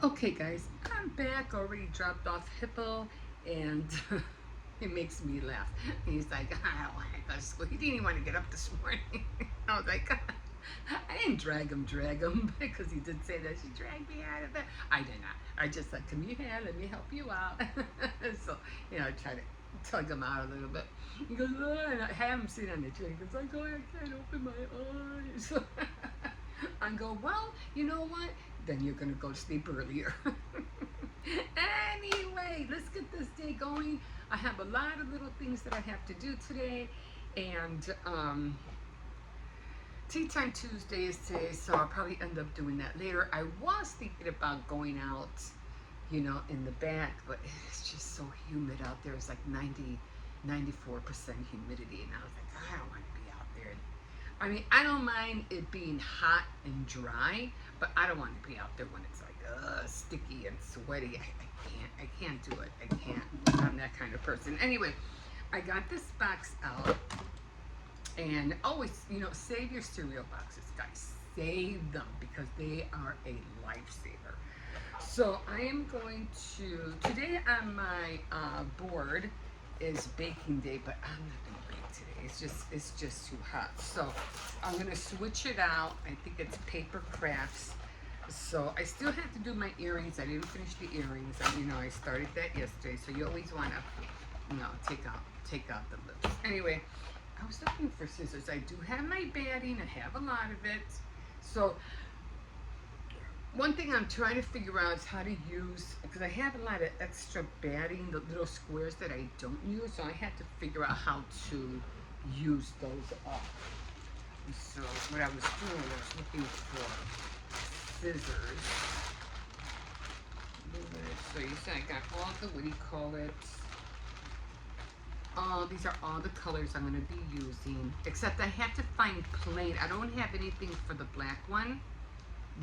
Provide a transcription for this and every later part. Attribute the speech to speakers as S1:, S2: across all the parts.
S1: Okay, guys, I'm back. Already dropped off Hippo, and it makes me laugh. He's like, I don't want to go to school. He didn't even want to get up this morning. I was like, I didn't drag him because he did say that she dragged me out of bed. I did not. I just said, come here, let me help you out. So, I try to tug him out a little bit. He goes, oh, and I have him sit on the chair. He goes, like, oh, I can't open my eyes. I go, well, you know what? Then you're going to go to sleep earlier. Anyway, let's get this day going. I have a lot of little things that I have to do today. And Tea Time Tuesday is today, so I'll probably end up doing that later. I was thinking about going out, in the back, but it's just so humid out there. It's like 94% humidity. And I was like, I don't want to be out there. I mean, I don't mind it being hot and dry, but I don't want to be out there when it's like sticky and sweaty. I can't do it. I can't. I'm that kind of person. Anyway, I got this box out, and always, save your cereal boxes, guys. Save them because they are a lifesaver. So I am going to today on my board is baking day, but I'm not gonna bake today. It's just too hot. So I'm gonna switch it out. I think it's paper crafts. So I still have to do my earrings. I didn't finish the earrings. I started that yesterday. So you always wanna, take out the lips. Anyway, I was looking for scissors. I do have my batting. I have a lot of it. So one thing I'm trying to figure out is how to use, because I have a lot of extra batting, the little squares that I don't use, so I had to figure out how to use those up. So what I was doing was looking for scissors. So you see I got all the, what do you call it? These are all the colors I'm going to be using, except I have to find plain. I don't have anything for the black one.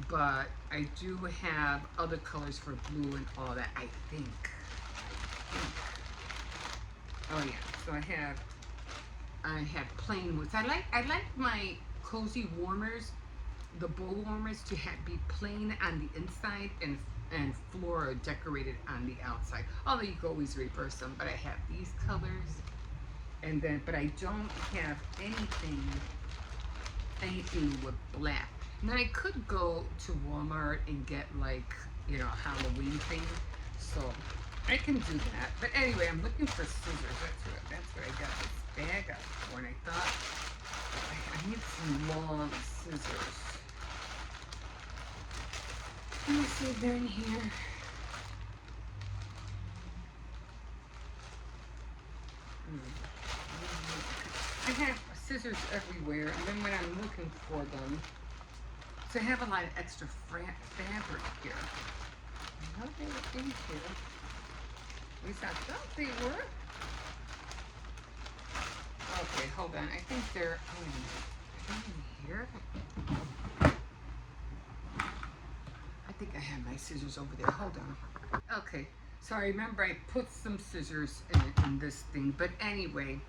S1: But I do have other colors for blue and all that, I think. Oh yeah, so I have plain ones. I like my cozy warmers, the bowl warmers, to be plain on the inside and floral decorated on the outside. Although you can always reverse them, but I have these colors, and then but I don't have anything with black. Now I could go to Walmart and get like, Halloween thing. So I can do that. But anyway, I'm looking for scissors. That's what I got this bag out for. And I thought I need some long scissors. Let me see if they're in here. I have scissors everywhere, and then when I'm looking for them, so I have a lot of extra fabric here. I know they were in here. At least I thought they were. Okay, hold on. I think they're in here. I think I have my scissors over there. Hold on. Okay, so I remember I put some scissors in this thing. But anyway,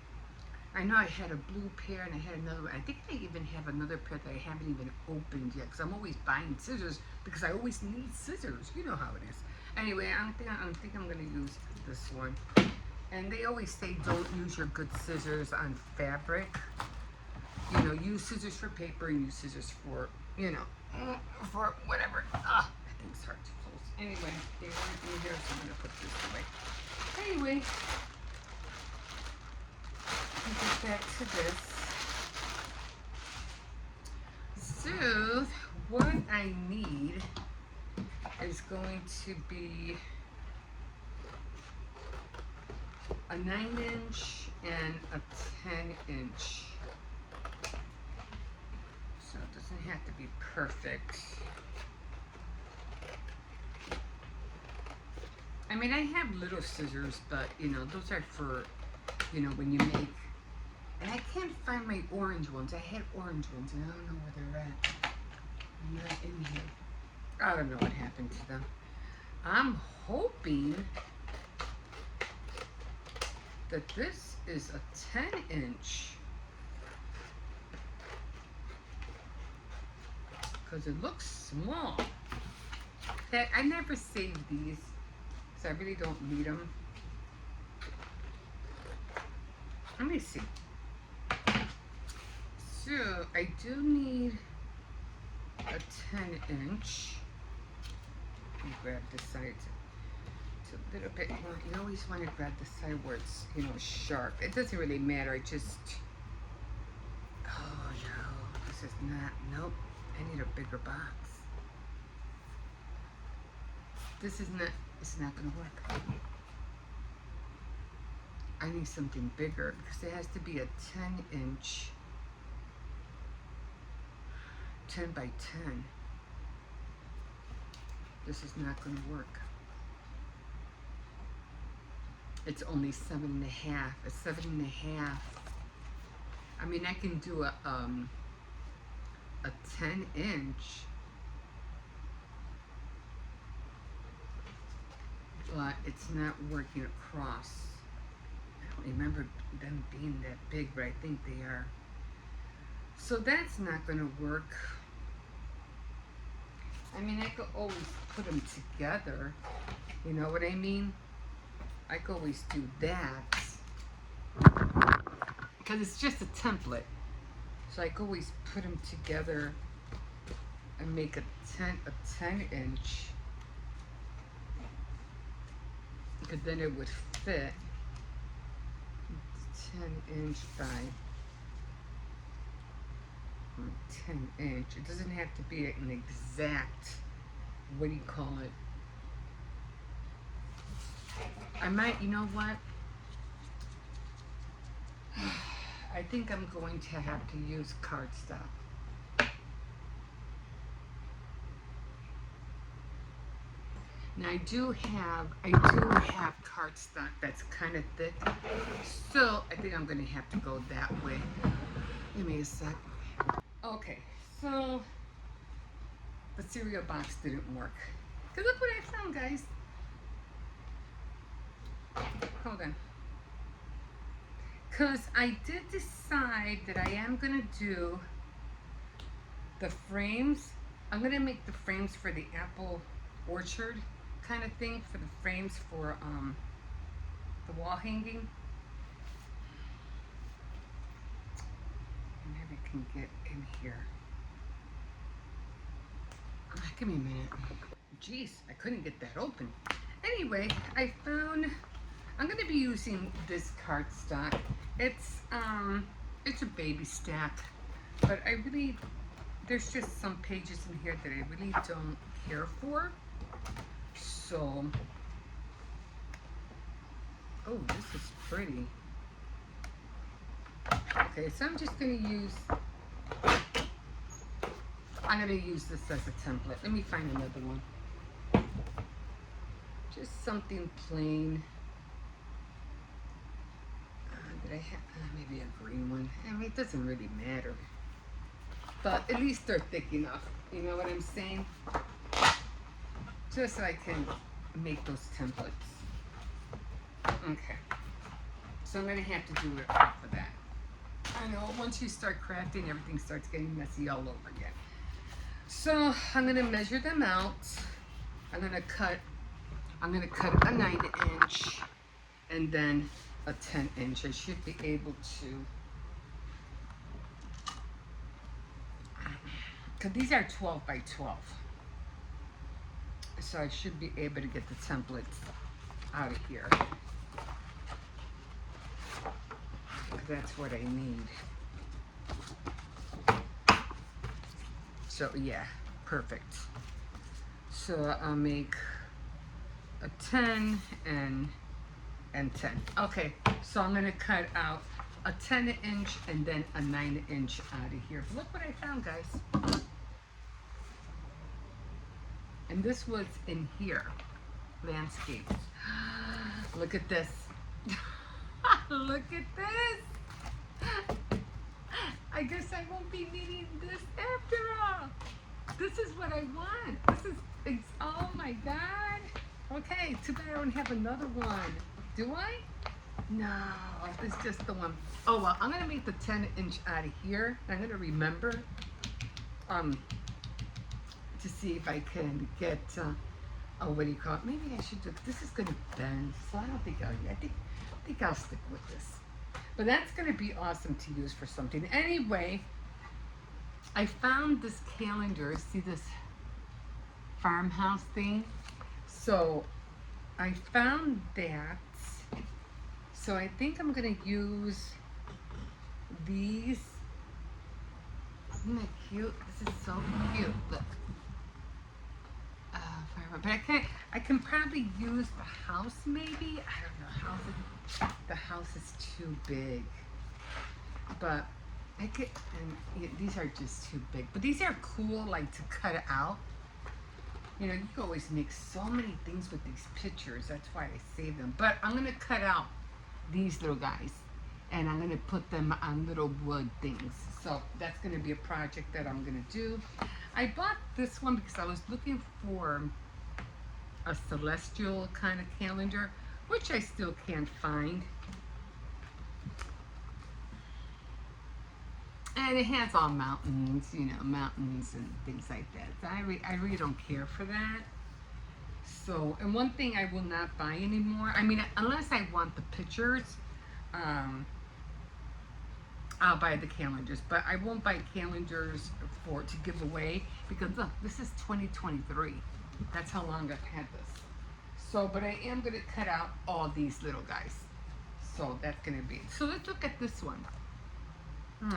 S1: I know I had a blue pair and I had another one. I think I even have another pair that I haven't even opened yet because I'm always buying scissors because I always need scissors. You know how it is. Anyway, I think I'm going to use this one. And they always say don't use your good scissors on fabric. Use scissors for paper and use scissors for, for whatever. That thing's hard to close. Anyway, they weren't in here, so I'm going to put this away. Anyway. Get back to this. So what I need is going to be a 9-inch and a 10-inch. So it doesn't have to be perfect. I mean, I have little scissors, but those are for, when you make. And I can't find my orange ones. I had orange ones, and I don't know where they're at. They're not in here. I don't know what happened to them. I'm hoping that this is a 10-inch. Because it looks small. fact, I never saved these, so I really don't need them. Let me see. So I do need a 10-inch. Let me grab the sides. It's a little bit more. You always want to grab the side where it's, you know, sharp. It doesn't really matter. I just. Oh no, this is not. Nope. I need a bigger box. This is not. It's not gonna work. I need something bigger because it has to be a 10-inch. 10 by 10. This is not going to work. It's only 7.5. A 7.5. I mean, I can do a 10-inch, but it's not working across. I don't remember them being that big, but I think they are. So that's not going to work. I mean, I could always put them together. You know what I mean? I could always do that. Because it's just a template. So I could always put them together and make a 10-inch. Because then it would fit. 10-inch by 10-inch. It doesn't have to be an exact, what do you call it? I might, you know what? I think I'm going to have to use cardstock. Now I do have cardstock that's kind of thick, so I think I'm going to have to go that way. Give me a sec. Okay, so the cereal box didn't work. Cause look what I found, guys. Hold on. Cause I did decide that I am gonna do the frames. I'm gonna make the frames for the apple orchard kind of thing, for the frames for the wall hanging. Maybe I can get in here. Give me a minute. Jeez, I couldn't get that open. Anyway, I found, I'm gonna be using this cardstock. It's a baby stack, but I really, there's just some pages in here that I really don't care for. So, oh, this is pretty. Okay, so I'm just gonna use this as a template. Let me find another one. Just something plain. Did I have maybe a green one? I mean, it doesn't really matter. But at least they're thick enough. You know what I'm saying? Just so I can make those templates. Okay. So I'm gonna have to do it off of that. I know, once you start crafting, everything starts getting messy all over again. So I'm gonna measure them out. I'm gonna cut a 9-inch and then a 10-inch. I should be able to, because these are 12 by 12. So I should be able to get the templates out of here. That's what I need. So yeah, perfect. So I'll make a 10 and 10. Okay, so I'm gonna cut out a 10-inch and then a 9-inch out of here. But look what I found, guys. And this was in here, landscapes. Look at this. Look at this. I guess I won't be needing this after all. This is what I want. Oh my God. Okay, too bad I don't have another one. Do I? No, it's just the one. Oh well, I'm gonna make the 10-inch out of here. I'm gonna remember to see if I can get what do you call it? Maybe I should do, this is going to bend, so I don't think I think I'll stick with this. But that's going to be awesome to use for something. Anyway, I found this calendar. See this farmhouse thing? So I found that. So I think I'm going to use these. Isn't that cute? This is so cute. Look. But I can probably use the house maybe. I don't know. The house is too big. But I could, and these are just too big. But these are cool, like to cut out. You know, you can always make so many things with these pictures. That's why I save them. But I'm going to cut out these little guys. And I'm going to put them on little wood things. So that's going to be a project that I'm going to do. I bought this one because I was looking for a celestial kind of calendar, which I still can't find. And it has all mountains, you know, mountains and things like that. So I really don't care for that. So, and one thing I will not buy anymore, I mean, unless I want the pictures, I'll buy the calendars, but I won't buy calendars to give away because look, this is 2023. That's how long I've had this. So, but I am going to cut out all these little guys. So that's going to be it. So let's look at this one.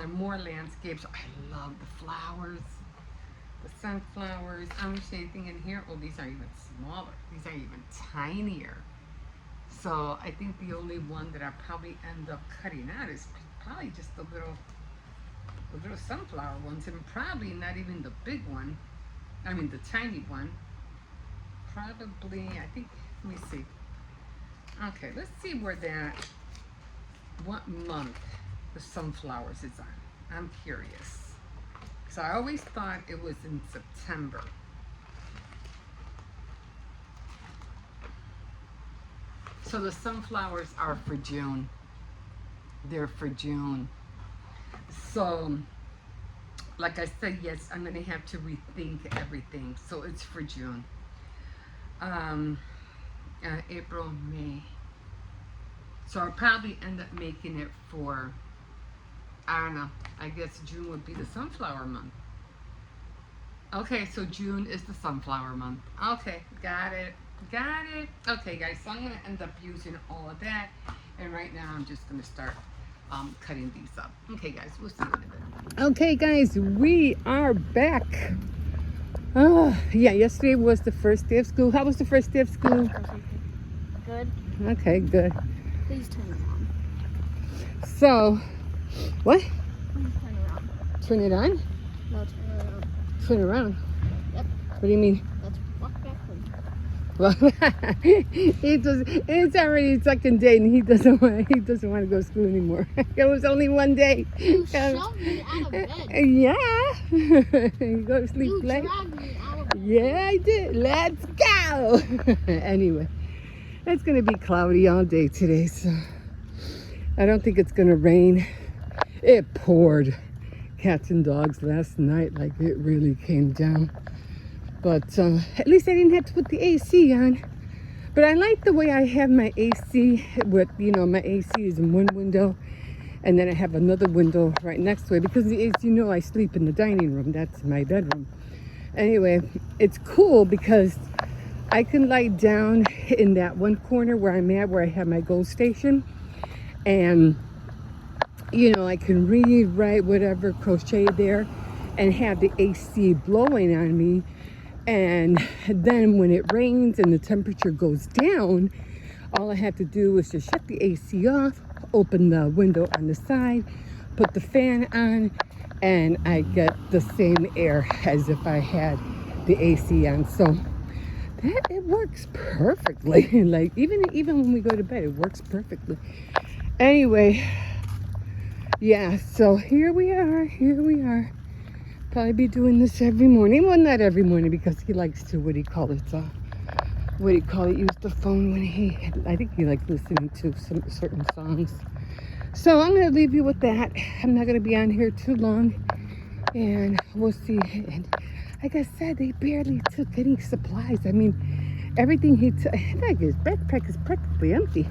S1: More landscapes. I love the flowers, the sunflowers. I don't see anything in here. Oh, these are even smaller. These are even tinier. So I think the only one that I'll probably end up cutting out is probably just the little sunflower ones, and probably not even the big one. I mean the tiny one. Probably, I think, let me see. Okay, let's see what month the sunflowers is on. I'm curious. So I always thought it was in September. So the sunflowers are for June. They're for June. So, like I said, yes, I'm going to have to rethink everything. So it's for June. April, May. So I'll probably end up making it for, I don't know, I guess June would be the sunflower month. Okay, so June is the sunflower month. Okay, got it. Okay, guys, so I'm going to end up using all of that. And right now I'm just going to start cutting these up. Okay, guys, we'll see you in a bit. Okay, guys, we are back. Oh, yeah, yesterday was the first day of school. How was the first day of school?
S2: Good.
S1: Okay, good.
S2: Please turn around.
S1: So, what?
S2: Please turn around.
S1: Turn it on?
S2: No, turn around.
S1: Turn around?
S2: Yep.
S1: What do you mean?
S2: Let's walk backwards.
S1: Well, it's already second day and he doesn't want to go to school anymore. It was only one day.
S2: You shoved me out of bed.
S1: Yeah. You go to sleep
S2: You
S1: late.
S2: dragged me out of bed.
S1: Yeah, I did. Let's go. Anyway, it's going to be cloudy all day today, so I don't think it's going to rain. It poured cats and dogs last night, like it really came down. But at least I didn't have to put the AC on. But I like the way I have my AC with, you know, my AC is in one window and then I have another window right next to it because, as you know, I sleep in the dining room. That's my bedroom. Anyway, it's cool because I can lie down in that one corner where I'm at, where I have my gold station. And, you know, I can read, write, whatever, crochet there and have the AC blowing on me. And then when it rains and the temperature goes down, all I have to do is just shut the AC off, open the window on the side, put the fan on, and I get the same air as if I had the AC on. So that it works perfectly. Like even when we go to bed, it works perfectly. Anyway, yeah, so here we are. Probably be doing this every morning. Well, not every morning because he likes to, use the phone when I think he likes listening to some certain songs. So I'm going to leave you with that. I'm not going to be on here too long. And we'll see. And like I said, they barely took any supplies. I mean, everything like his backpack is practically empty.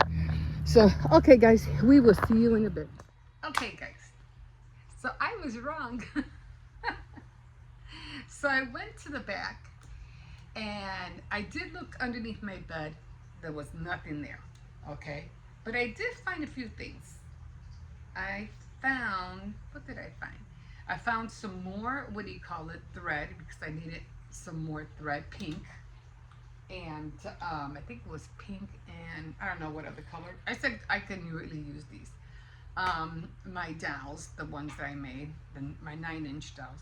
S1: So, okay, guys, we will see you in a bit. Okay, guys. So I was wrong. So I went to the back and I did look underneath my bed. There was nothing there. Okay. But I did find a few things. I found, what did I find? I found some more, what do you call it, thread, because I needed some more thread, pink. And I think it was pink and I don't know what other color. I said I can really use these. My dowels, the ones that I made, my 9-inch dowels,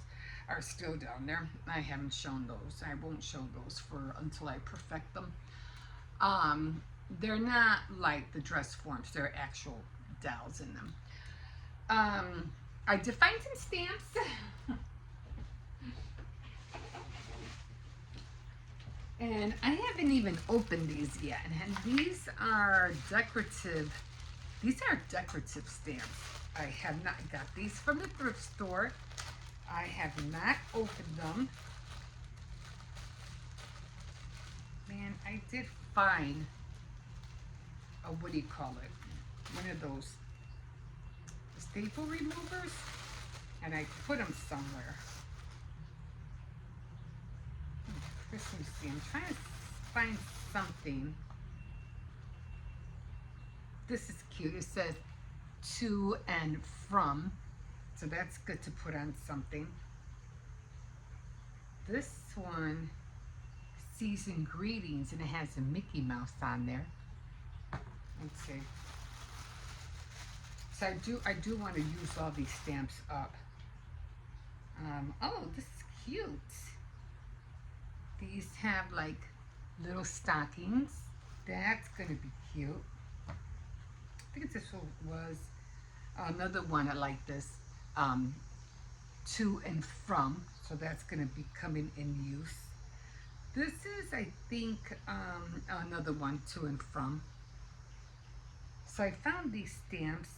S1: are still down there. I haven't shown those. I won't show those for until I perfect them. They're not like the dress forms. They're actual dowels in them. I did find some stamps. And I haven't even opened these yet. And these are decorative. These are decorative stamps. I have not got these from the thrift store. I have not opened them. Man, I did find a, what do you call it? One of those staple removers. And I put them somewhere. Christmas tree. I'm trying to find something. This is cute. It says to and from. So that's good to put on something. This one, season greetings, and it has a Mickey Mouse on there. Let's see. So I do want to use all these stamps up. Oh, this is cute. These have like little stockings. That's gonna be cute. I think this was another one I like this. To and from. So that's gonna be coming in use. This is, I think, another one, to and from. So I found these stamps,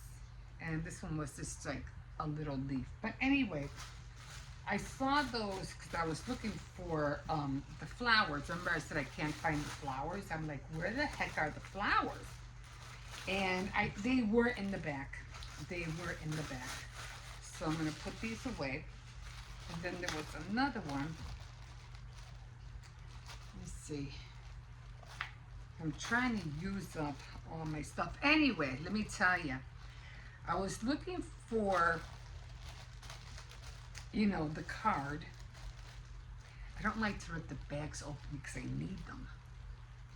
S1: and this one was just like a little leaf. But anyway, I saw those because I was looking for the flowers. Remember I said I can't find the flowers? I'm like, where the heck are the flowers? And they were in the back. They were in the back. So I'm going to put these away. And then there was another one. Let's see. I'm trying to use up all my stuff. Anyway, let me tell you. I was looking for, you know, the card. I don't like to rip the bags open because I need them.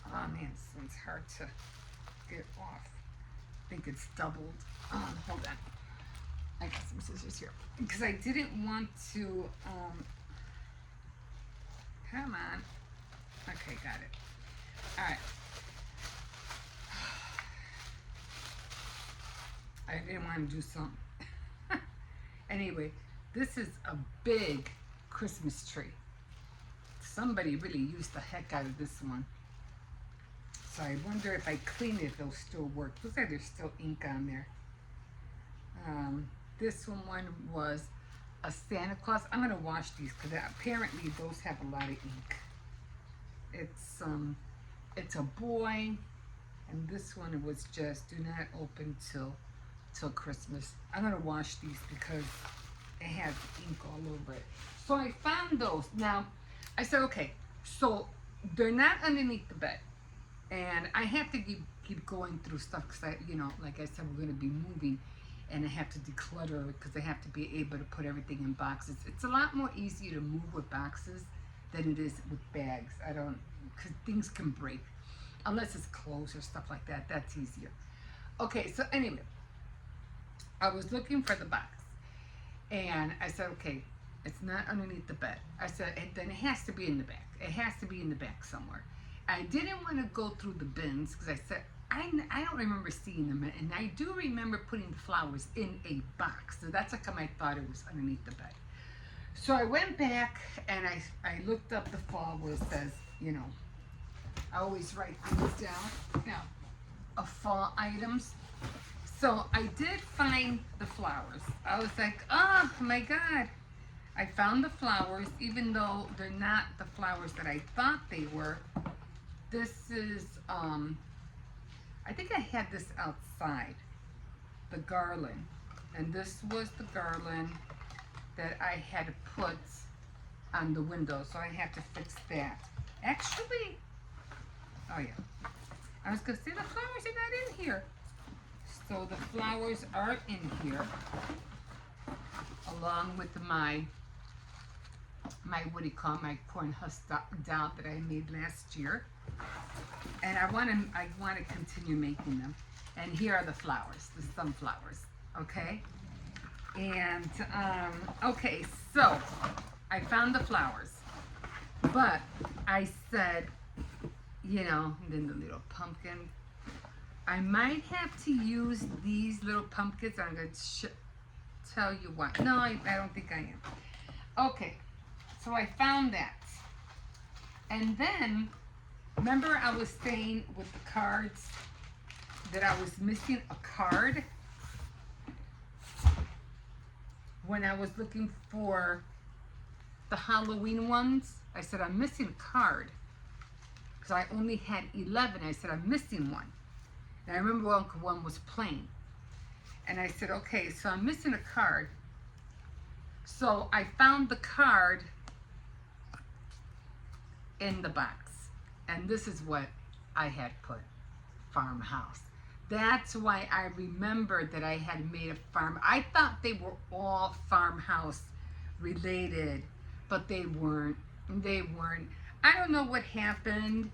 S1: Oh man, this one's hard to get off. I think it's doubled. Hold on. I got some scissors here. Because I didn't want to, come on. Okay, got it. All right. I didn't want to do something. Anyway, this is a big Christmas tree. Somebody really used the heck out of this one. So I wonder if I clean it, they'll still work. Looks like there's still ink on there. This one was a Santa Claus. I'm gonna wash these because apparently those have a lot of ink. It's a boy, and this one was just do not open till Christmas. I'm gonna wash these because it has ink all over it. So I found those. Now, I said, okay, so they're not underneath the bed. And I have to keep going through stuff because I, you know, like I said, we're gonna be moving and I have to declutter because I have to be able to put everything in boxes. It's a lot more easier to move with boxes than it is with bags. Because things can break. Unless it's clothes or stuff like that, that's easier. Okay, so anyway, I was looking for the box. And I said, okay, it's not underneath the bed. I said, and then it has to be in the back. It has to be in the back somewhere. I didn't want to go through the bins because I said, I don't remember seeing them. And I do remember putting the flowers in a box. So that's how come I thought it was underneath the bed. So I went back and I looked up the fall where it says, you know, I always write things down. Now, of fall items. So I did find the flowers. I was like, oh my God. I found the flowers, even though they're not the flowers that I thought they were. This is, I think I had this outside, the garland. And this was the garland that I had to put on the window, so I had to fix that. Actually, oh yeah, I was gonna say the flowers are not in here. So the flowers are in here, along with my what do you call my corn husk doll that I made last year, and I want to continue making them. And here are the flowers, the sunflowers. Okay, and okay, so I found the flowers, but I said, you know, and then the little pumpkin. I might have to use these little pumpkins. I'm going to tell you what. No, I don't think I am. Okay, so I found that. And then, remember I was saying with the cards that I was missing a card? When I was looking for the Halloween ones, I said I'm missing a card. Because I only had 11. I said I'm missing one. And I remember one was plain. And I said, okay, so I'm missing a card. So I found the card in the box. And this is what I had put, farmhouse. That's why I remembered that I had made a farm. I thought they were all farmhouse related, but they weren't. They weren't. I don't know what happened.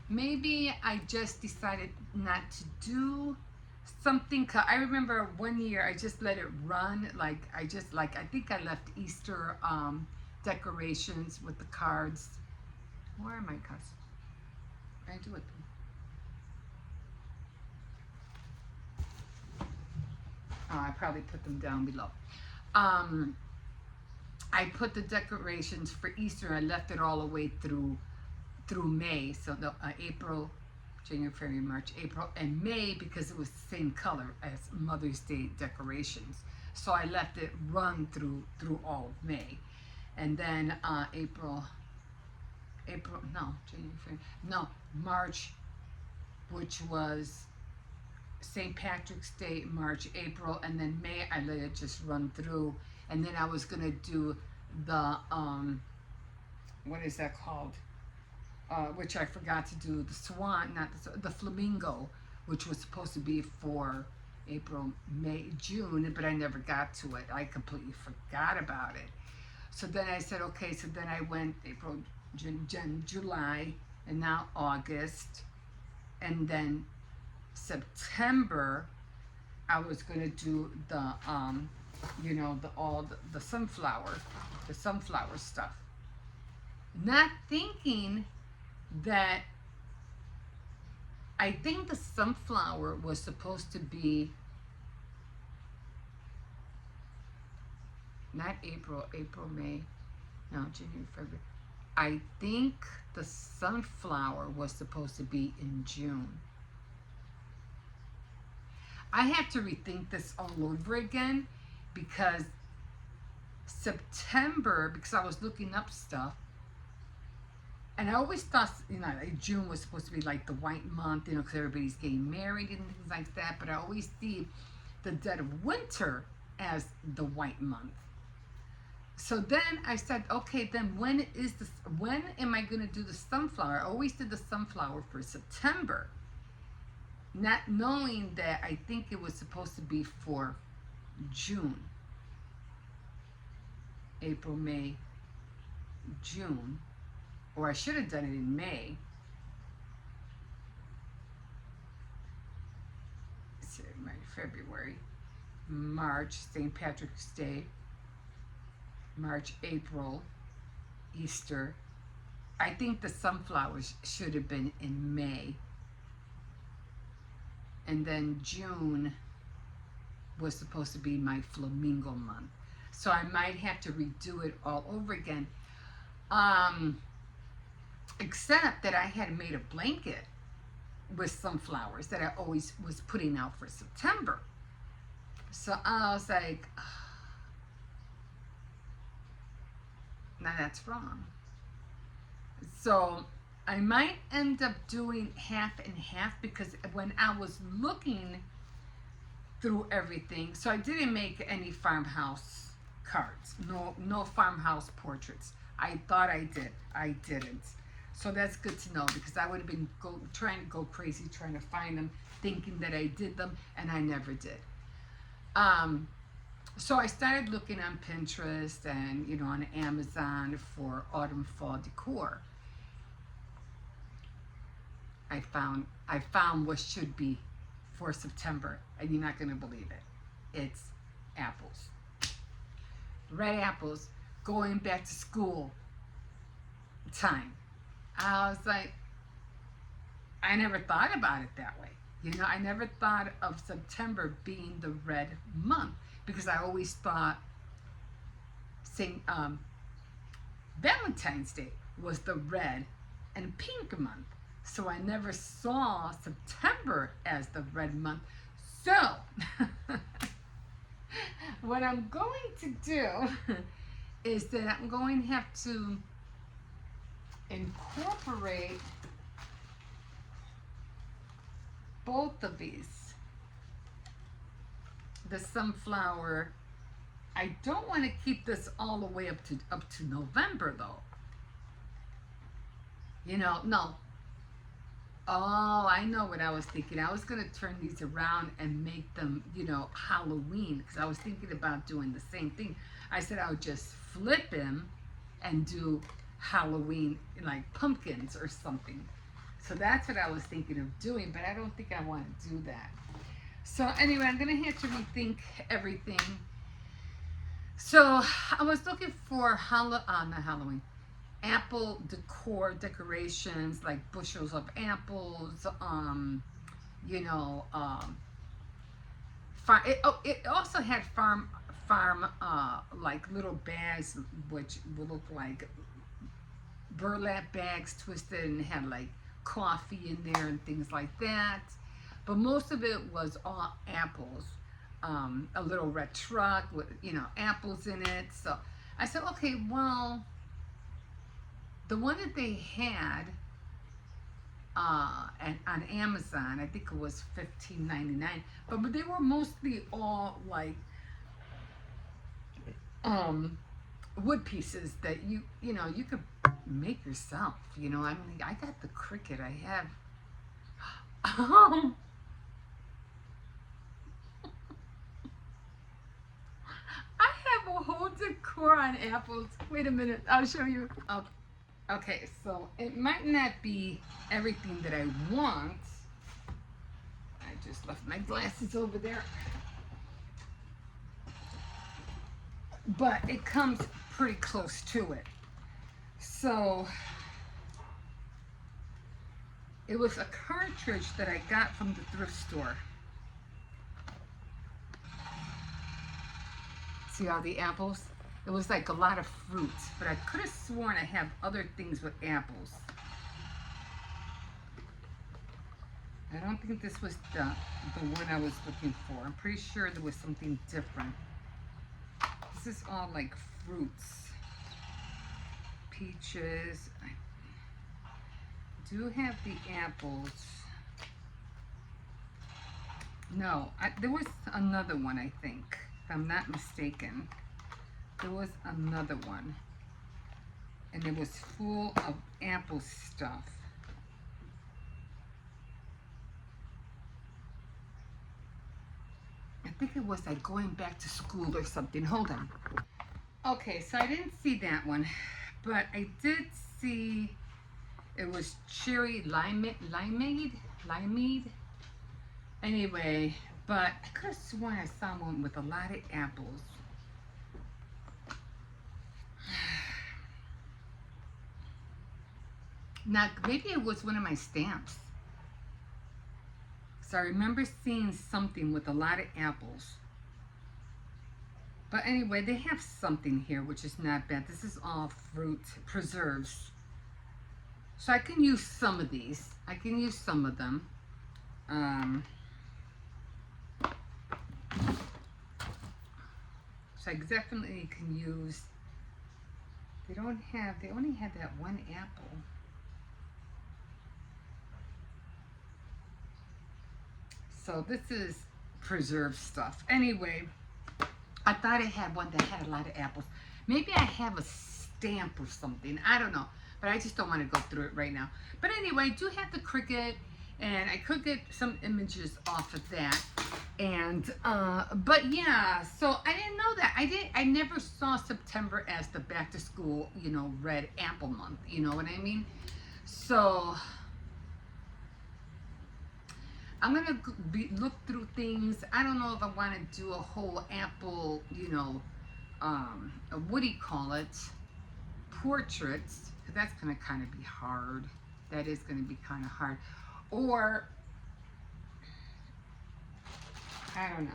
S1: Maybe I just decided not to do something. I remember one year I just let it run. I think I left Easter decorations with the cards. Where are my cards? What did I do with them? Oh, I probably put them down below. I put the decorations for Easter. I left it all the way through May. So the April, January, February, March, April, and May, because it was the same color as Mother's Day decorations. So I left it run through all of May, and then March, which was St. Patrick's Day, March, April, and then May I let it just run through, and then I was gonna do the what is that called? Which I forgot to do, the swan, not the flamingo, which was supposed to be for April, May, June, but I never got to it. I completely forgot about it. So then I said, okay, so then I went April, June, July, and now August, and then September, I was gonna do the you know, the sunflower stuff. Not thinking that I think the sunflower was supposed to be not April, May, no, January, February. I think the sunflower was supposed to be in June. I have to rethink this all over again because September, because I was looking up stuff, and I always thought, you know, like June was supposed to be like the white month, you know, because everybody's getting married and things like that. But I always see the dead of winter as the white month. So then I said, okay, then when am I going to do the sunflower? I always did the sunflower for September, not knowing that I think it was supposed to be for June, April, May, June. Or I should have done it in May. February, March, St. Patrick's Day, March, April, Easter. I think the sunflowers should have been in May. And then June was supposed to be my flamingo month. So I might have to redo it all over again. Except that I had made a blanket with sunflowers that I always was putting out for September. So I was like, now that's wrong. So I might end up doing half and half because when I was looking through everything, so I didn't make any farmhouse cards. No farmhouse portraits. I thought I did. I didn't. So that's good to know because I would have been trying to go crazy trying to find them, thinking that I did them, and I never did. So I started looking on Pinterest and on Amazon for autumn fall decor. I found what should be for September, and you're not gonna believe it. It's apples, red apples, going back to school time. I was like, I never thought about it that way. I never thought of September being the red month because I always thought Valentine's Day was the red and pink month. So I never saw September as the red month. So what I'm going to do is that I'm going to have to incorporate both of these. The sunflower. I don't want to keep this all the way up to November though. No. Oh, I know what I was thinking. I was going to turn these around and make them, Halloween, because I was thinking about doing the same thing. I said I would just flip them and do Halloween, like pumpkins or something. So that's what I was thinking of doing, but I don't think I want to do that. So anyway, I'm going to have to rethink everything. So I was looking for not Halloween, apple decorations, like bushels of apples, it also had farm like little bags which would look like burlap bags twisted and had like coffee in there and things like that, but most of it was all apples. A little red truck with apples in it. So I said, okay, well, the one that they had and on Amazon, I think it was $15.99, but they were mostly all like wood pieces that you could make yourself. I mean, I got the Cricut. I have I have a whole decor on apples. Wait a minute, I'll show you. Okay, so it might not be everything that I want. I just left my glasses over there. But it comes pretty close to it. So it was a cartridge that I got from the thrift store. See all the apples? It was like a lot of fruits, but I could have sworn I have other things with apples. I don't think this was the one I was looking for. I'm pretty sure there was something different. This is all like fruits. Peaches. I do have the apples. No, there was another one, I think, if I'm not mistaken. There was another one, and it was full of apple stuff. I think it was like going back to school or something. Hold on. Okay, so I didn't see that one, but I did see it was cherry limeade. Anyway, but I could have sworn I saw one with a lot of apples. Now, maybe it was one of my stamps. So I remember seeing something with a lot of apples. But anyway, they have something here, which is not bad. This is all fruit preserves. So I can use some of these. I can use some of them. So I definitely can use, they only had that one apple. So this is preserved stuff. Anyway, I thought I had one that had a lot of apples. Maybe I have a stamp or something. I don't know. But I just don't want to go through it right now. But anyway, I do have the Cricut. And I could get some images off of that. And, but yeah, so I didn't know that. I never saw September as the back to school, you know, red apple month. You know what I mean? So, I'm going to look through things. I don't know if I want to do a whole apple, you know, what do you call it? Portraits. Because that's going to kind of be hard. That is going to be kind of hard. Or, I don't know.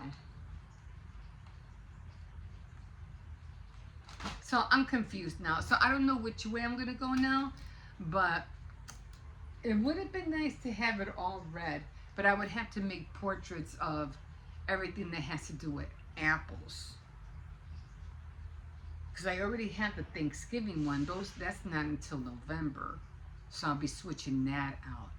S1: So I'm confused now. So I don't know which way I'm going to go now. But it would have been nice to have it all red. But I would have to make portraits of everything that has to do with apples. Because I already have the Thanksgiving one. That's not until November. So I'll be switching that out.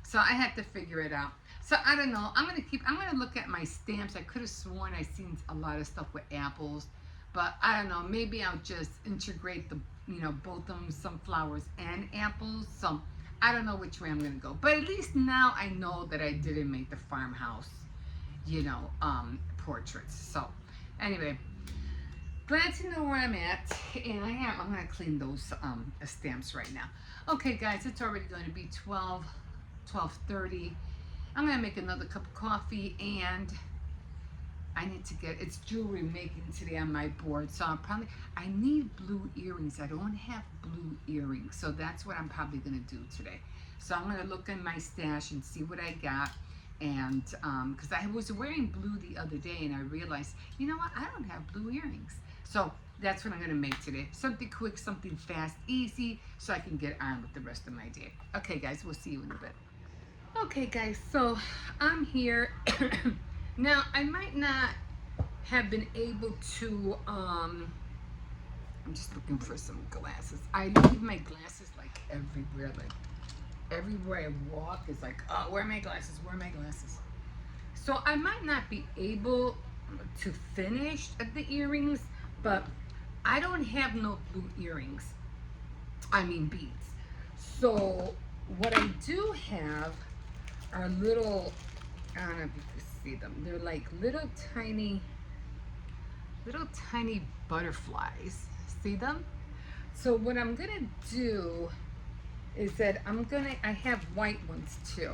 S1: So I had to figure it out. So I don't know. I'm gonna look at my stamps. I could have sworn I seen a lot of stuff with apples, but I don't know. Maybe I'll just integrate the, you know, both of them, sunflowers and apples. So I don't know which way I'm gonna go. But at least now I know that I didn't make the farmhouse, you know, portraits. So anyway, glad to know where I'm at, and I'm gonna clean those stamps right now. Okay, guys, it's already going to be 12:30. I'm gonna make another cup of coffee, and I need to get, it's jewelry making today on my board, so I need blue earrings. I don't have blue earrings, so that's what I'm probably gonna do today. So I'm gonna look in my stash and see what I got, and because I was wearing blue the other day, and I realized, you know what, I don't have blue earrings. So that's what I'm gonna make today. Something quick, something fast, easy, so I can get on with the rest of my day. Okay, guys, we'll see you in a bit. Okay, guys, so I'm here. Now, I might not have been able to, I'm just looking for some glasses. I leave my glasses like everywhere. Like everywhere I walk is like, oh, where are my glasses? Where are my glasses? So I might not be able to finish the earrings, but I don't have no blue earrings. I mean beads. So what I do have are little, I don't know if you can see them. They're like little tiny butterflies. See them? So what I'm gonna do is that I have white ones too.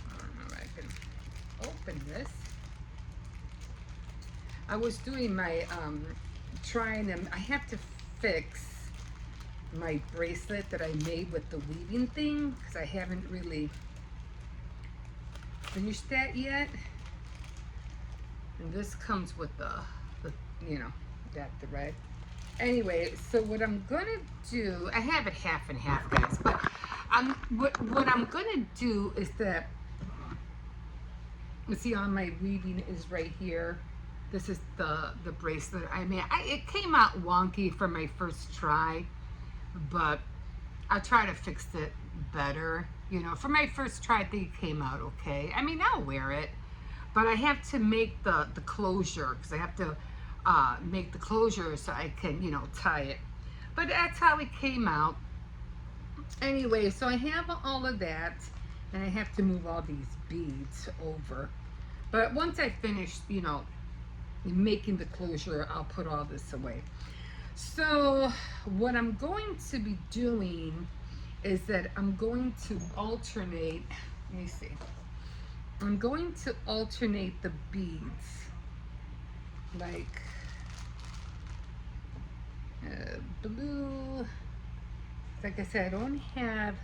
S1: I don't know if I can open this. I was doing my, trying them. I have to fix my bracelet that I made with the weaving thing because I haven't really finished that yet. And this comes with the you know, that thread. Anyway, so what I'm gonna do, I have it half and half, guys, but what I'm gonna do is that, you see, all my weaving is right here. This is the bracelet I made. It came out wonky for my first try, but I'll try to fix it better. You know, for my first try, I think it came out okay. I mean, I'll wear it, but I have to make the closure, because I have to make the closure so I can, you know, tie it. But that's how it came out. Anyway, so I have all of that, and I have to move all these beads over. But once I finish, you know, making the closure, I'll put all this away. So what I'm going to be doing is that I'm going to alternate, let me see, I'm going to alternate the beads, like blue. Like I said, I don't have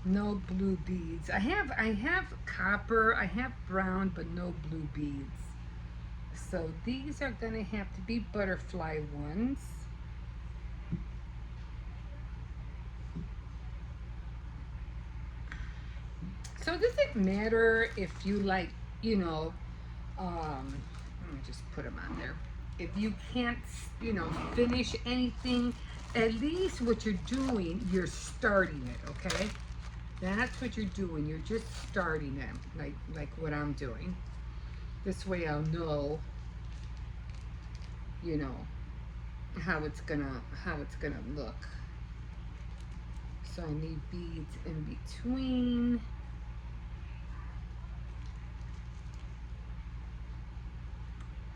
S1: no blue beads. I have copper, I have brown, but no blue beads. So these are gonna have to be butterfly ones. So does it matter if you, like, you know, let me just put them on there. If you can't, you know, finish anything, at least what you're doing, you're starting it, okay? That's what you're doing. You're just starting them, like what I'm doing. This way I'll know, you know, how it's gonna look. So I need beads in between.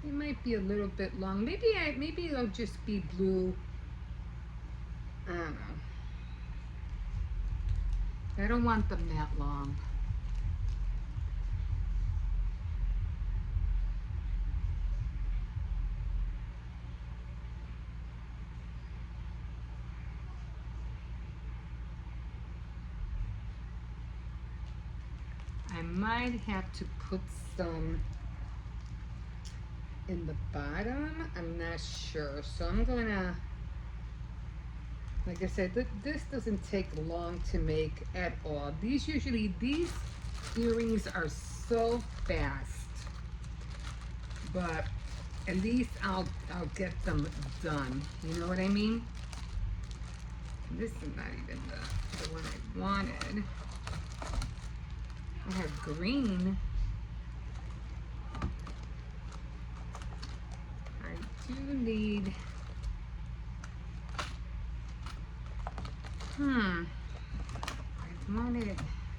S1: It might be a little bit long. Maybe it'll just be blue. I don't know. I don't want them that long. I might have to put some in the bottom. I'm not sure. So I'm gonna, like I said, this doesn't take long to make at all. These earrings are so fast, but at least I'll get them done. You know what I mean? This is not even the one I wanted. I have green. I do need, I wanted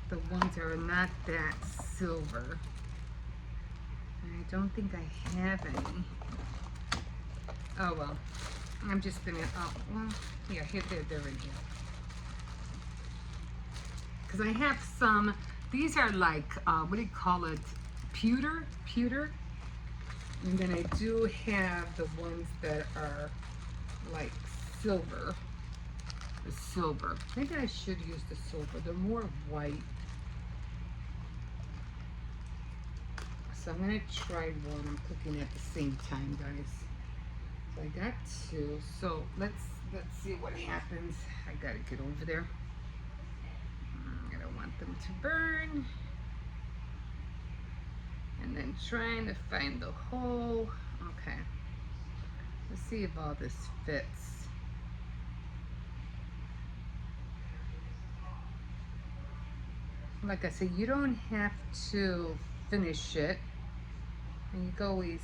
S1: the ones that are not that silver. I don't think I have any. Oh well, I'm just gonna, oh, well, yeah, here, they're in here. Because I have some, these are like, what do you call it, pewter? And then I do have the ones that are like silver. The silver. Maybe I should use the silver. They're more white. So I'm gonna try one. I'm cooking at the same time, guys. So I got two. So let's see what happens. I gotta get over there. I don't want them to burn. And then trying to find the hole. Okay. Let's see if all this fits. Like I said, you don't have to finish it. And you can always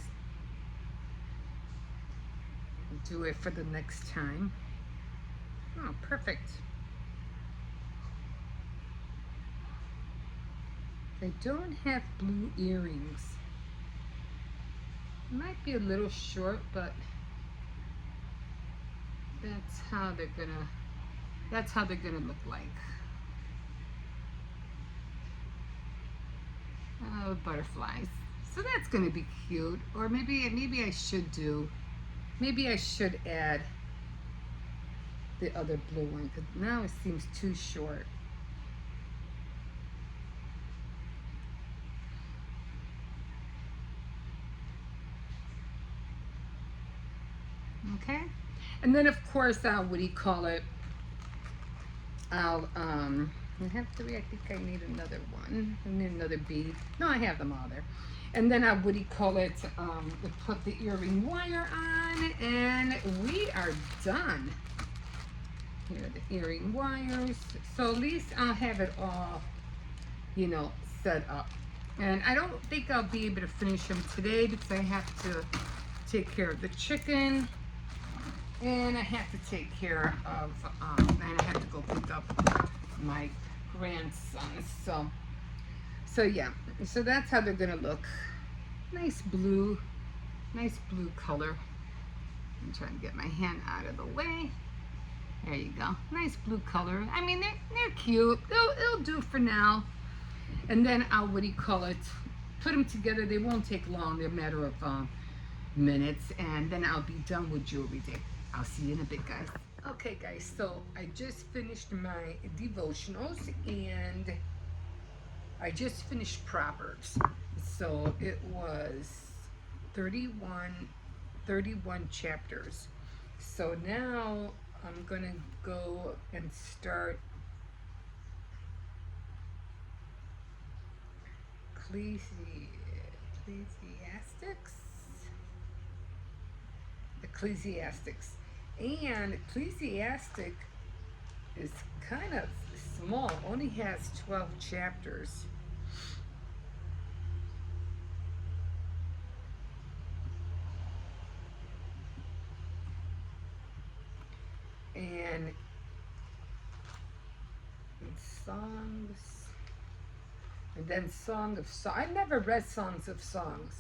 S1: do it for the next time. Oh, perfect. They don't have blue earrings. Might be a little short, but that's how they're gonna look like. Oh, butterflies. So that's gonna be cute. Or maybe I should add the other blue one, because now it seems too short. Okay, and then of course what do you call it? I have three. I think I need another one. I need another bead. No, I have them all there. And then what do you call it? We put the earring wire on, and we are done. Here are the earring wires. So at least I'll have it all, you know, set up. And I don't think I'll be able to finish them today because I have to take care of the chicken. And I have to take care of, and I have to go pick up my grandson. So yeah, so that's how they're gonna look. Nice blue color. I'm trying to get my hand out of the way. There you go. Nice blue color. I mean, they're cute. It'll do for now. And then I'll, what do you call it? Put them together. They won't take long. They're a matter of minutes, and then I'll be done with jewelry day. I'll see you in a bit, guys. Okay, guys, so I just finished my devotionals, and I just finished Proverbs. So it was 31 chapters. So now I'm gonna go and start Ecclesiastics. And Ecclesiastic is kind of small, only has 12 chapters. And songs, and then Song of Songs. I never read Songs of Songs.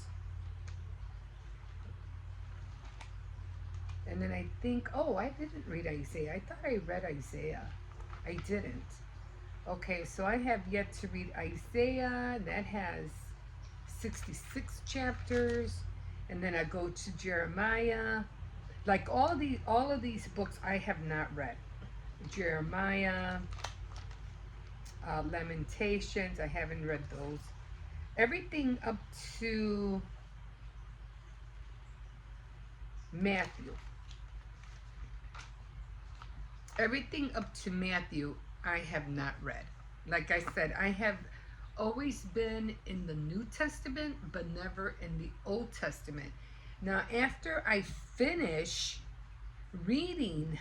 S1: And then I think, oh, I didn't read Isaiah. I thought I read Isaiah. I didn't. Okay, so I have yet to read Isaiah. That has 66 chapters. And then I go to Jeremiah. Like all of these books I have not read. Jeremiah, Lamentations, I haven't read those. Everything up to Matthew. Everything up to Matthew, I have not read. Like I said, I have always been in the New Testament, but never in the Old Testament. Now, after I finish reading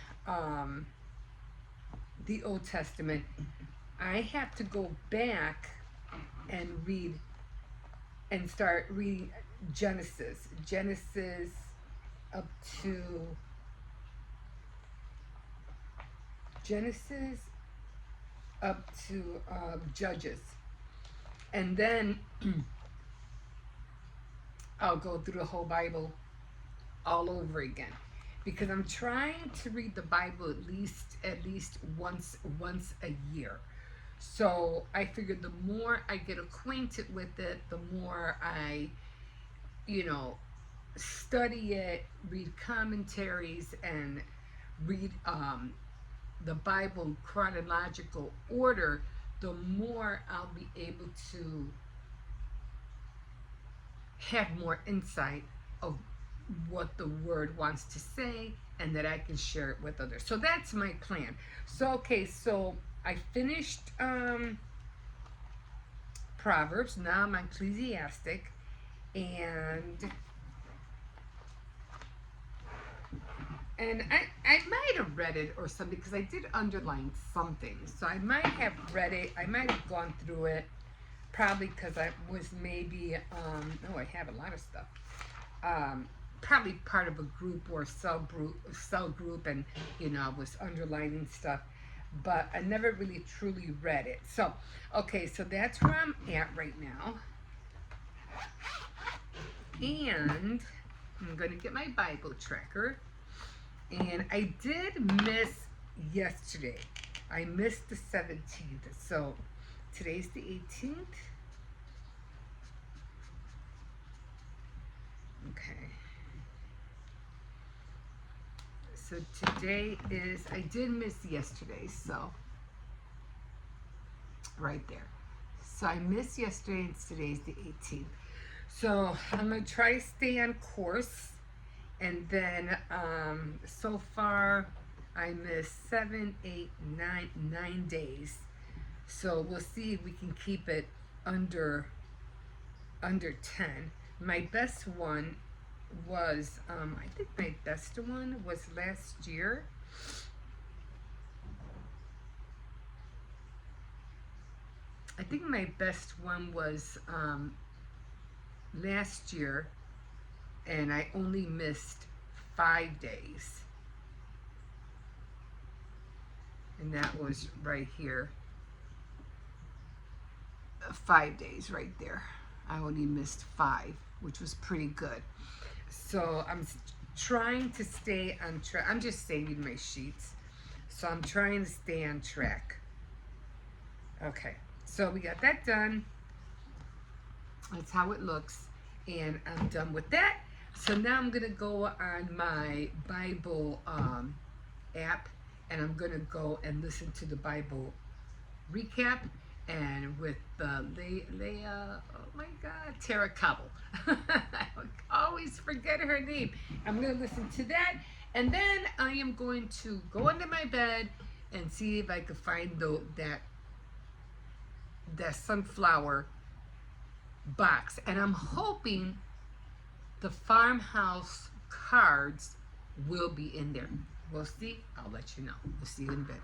S1: the Old Testament, I have to go back and read and start reading Genesis. Genesis up to Judges. And then I'll go through the whole Bible all over again, because I'm trying to read the Bible at least once a year. So I figured the more I get acquainted with it, the more I, study it, read commentaries, and read the Bible in chronological order, the more I'll be able to have more insight of what the Word wants to say, and that I can share it with others. So that's my plan. So okay, so I finished Proverbs. Now I'm Ecclesiastic, and I might have read it or something, because I did underline something. So I might have read it. I might have gone through it, probably because I was maybe, I have a lot of stuff. Probably part of a group or cell group, and I was underlining stuff, but I never really truly read it. So okay, so that's where I'm at right now, and I'm gonna get my Bible tracker. And I did miss yesterday. I missed the 17th. So today's the 18th. Okay. So today is, I did miss yesterday, so right there. So I missed yesterday, and today's the 18th. So I'm going to try to stay on course. And then so far I missed 7, 8, 9 days. So we'll see if we can keep it under 10. My best one was I think my best one was last year. I think my best one was last year, and I only missed 5 days. And that was right here. 5 days right there. I only missed 5, which was pretty good. So I'm trying to stay on track. I'm just saving my sheets. So I'm trying to stay on track. Okay, so we got that done. That's how it looks. And I'm done with that. So now I'm going to go on my Bible app, and I'm going to go and listen to the Bible recap, and with Leah, oh my God, Tara Cobble. I always forget her name. I'm going to listen to that, and then I am going to go under my bed and see if I can find that sunflower box. And I'm hoping the farmhouse cards will be in there. We'll see. I'll let you know. We'll see you in a bit.